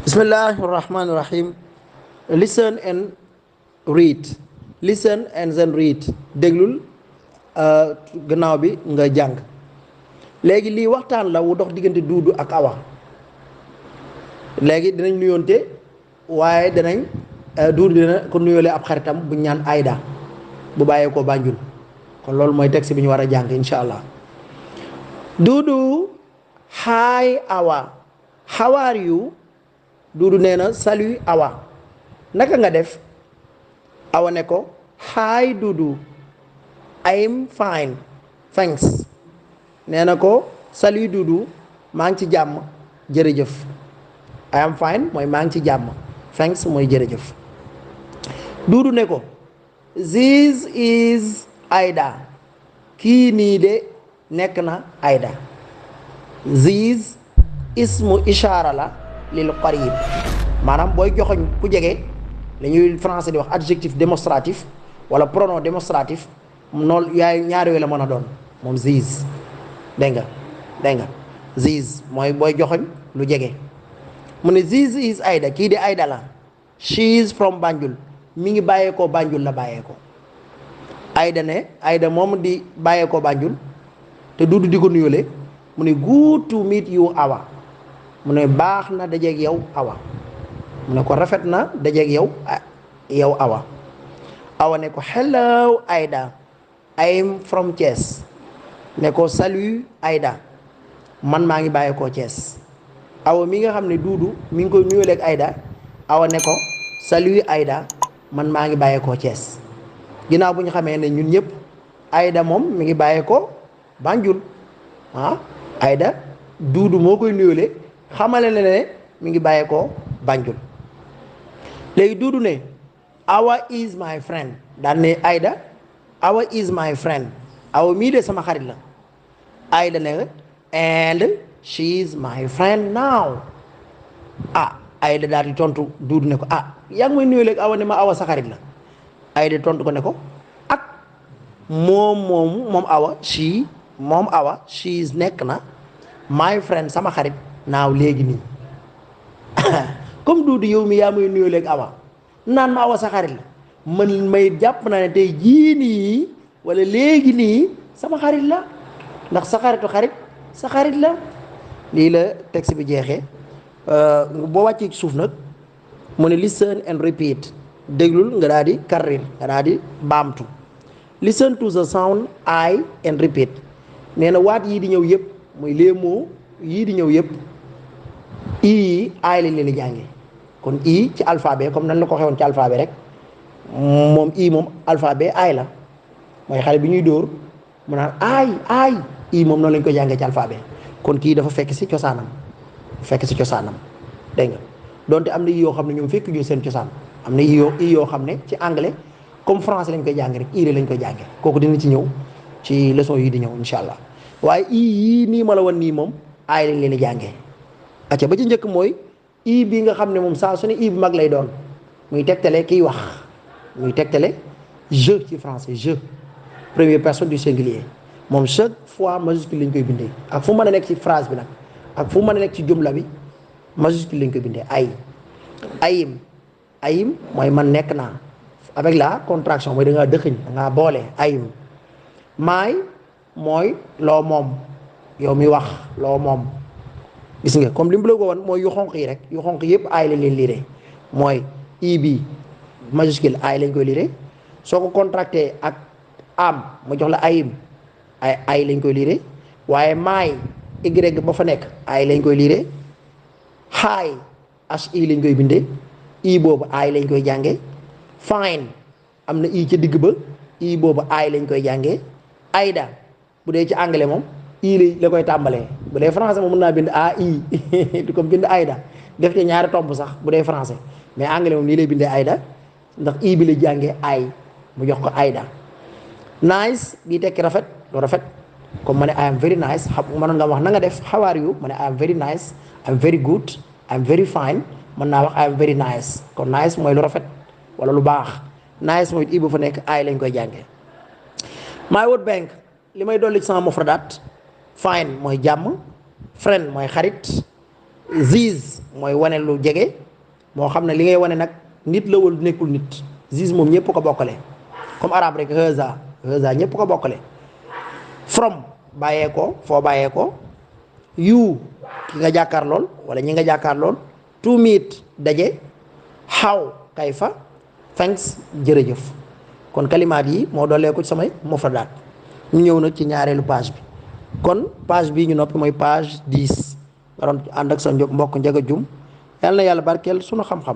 Bismillahirrahmanirrahim. Listen and read. Listen and then read. Déglul gannaaw bi nga jàng. léegi lii waxtaan la wu dox diggante duudu ak awa. léegi dinañ nuyoonte waaye danañ duudu dina ko nuyoole ab xaritam bu ñaan Aïda bu bàyyee ko Banjul kon loolu mooy texte bi ñu war a jàng incha allah. duudu hi awa, how are you? duudu nee na salut awa, naka nga def? awa ne ko hi duudu, I'm fine thanks. nee na ko salut duudu, maa ngi ci jàmm jërëjëf. I am fine mooy maa ngi ci jàmm, thanks mooy jërëjëf. duudu ne ko this is Aïda, kii nii de nekk na Aïda. this ismu ishaara la lil qarib, maanaam booy joxoñ ku jege la ñuy français di wax adjectif démonstratif wala pronom démonstratif noonu yaay ñaar yooyu la mën a doon moom this. dégg nga this mooy booy joxoñ lu jege. mu ne this is Aïda, kii de Aïda la. she is from Banjul, mi ngi bàyyeekoo Banjul la bàyyeekoo. Aïda ne Aïda moom di bàyyeekoo Banjul te duudu di ko nuyole mu ne good to meet you awa, mu ne baax na dajeeg yow awa, mu ne ko rafet na dajeeg yow awa. awa ne ko hello Aïda, I'm from Thiès. ne ko salut Aïda, man maa ngi bàyyeekoo Thiès. awa mi nga xam ne duudu mi ngi koy nuyoleeg Aïda, awa ne ko salut Aïda, man maa ngi bàyyeekoo Thiès. ginnaaw bu ñu xamee ne ñun ñëpp Aïda moom mi ngi bàyyeekoo Banjul Aïda duudu moo koy nuyole xamale ne mi ngi bàyyeekoo Banjul. léegi duudu ne awa is my friend, daan ne Aïda awa is my friend, awa mii de sama xarit la. Aïda ne and she is my friend now. Aïda daal di tontu duudu ne ko yaa ngi may nuyoleeg awa ne ma awa sa xarit la. Aïda tontu ko ne ko ak moom awa she is nekk na my friend sama xarit naaw léegi nii. comme duudu yow mi yaa may nuyoleeg awa naan ma awa sa xarit la, man may jàpp naa ne tey jii nii wala léegi nii sama xarit la, ndax sa xaritu xarit sa xarit la. lii la texte bi jeexee. boo wàccee ci suuf nag mu ne listen and repeat, déglul nga daal di karrir nga daal di baamtu. listen to the sound I and repeat, nee na waat yii di ñëw yëpp muy les mots yii di ñëw yëpp i ay lañ leen di jànge. kon i ci alphabet comme nan la ko xewoon ci alphabet rek, moom i moom alphabet ay la mooy xale bi ñuy dóor mu naan ay i moom noonu lañ koy jàngee ci alphabet. kon kii dafa fekk si cosaanam dégg nga donte am na yi yoo xam ne ñoom fekk ñu seen cosaan. am na i yoo xam ne ci anglais comme français lañ koy jàng rek i lañ koy jàngee. kooku dina ci ñëw ci leçon yi di ñëw incha allah. waaye yii nii ma la wan nii moom ay lañ leen di jàngee. acca ba ci njëkk mooy i bi nga xam ne moom saa su ne i bu mag lay doon muy tegtale kiy wax, muy tegtale je ci français je première personne du singulier. moom chaque fois majuscule lañ koy bindee ak fu mën a nekk ci phrase bi nag ak fu mën a nekk ci jumla bi majuscule lañ koy bindee ayim mooy man nekk naa avec la contraction mooy da ngaa dëxëñ da ngaa boole ayim. maay mooy loo moom, yow mi wax loo moom. gis nga comme li mu la ko woon mooy yu xonq yi rek, yu xonq yëpp ay lañ leen liiree. mooy i bi majuscule ay lañ koy liiree. soo ko contracté ak am mu jox la ayim ay lañ koy liiree. waaye maay y ba fa nekk ay lañ koy liiree. hi hi lañ koy bindee. i boobu ay lañ koy jàngee. fine am na i ca digg ba, i boobu ay lañ koy jàngee. Aïda bu dee ci anglais moom i la koy tàmbalee. bu dee français moom mën naa bind di ko bind Aïda def ci ñaari tomb sax bu dee français, mais anglais moom nii lay bindee Aïda ndax i bi la jàngee ay mu jox ko Aïda. nice bii tekki rafet lu rafet comme ma ne I am very nice. mënoon nga wax na nga def how are you, ma ne I am very nice, I am very good, I am very fine. mën naa wax I am very nice. kon nice mooy lu rafet wala lu baax. nice mooy i bu fa nekk ay lañ koy jàngee. my word bank li may dolli ci sama mufradaat fine mooy jàmm, friend mooy xarit, ziz mooy wane lu jege moo xam ne li ngay wane nag nit la wala nekkul nit. ziz moom ñëpp ko bokkale comme arabe rek haza ñëpp ko bokkale. from bàyyee ko foo bàyyee ko. you ki nga jàkkaar lool wala ñi nga jàkkaar lool. to meet daje. how kayfa. thanks jërëjëf. kon kalimaat yi moo doolee ko ci samay mufradaat ñu ñëw nag ci ñaareelu page bi. kon page bii ñu noppi mooy page 10 nga doon ànd ak sa mbokk Ndiaga Dioum yàlla na yàlla barkeel sunu xam-xam.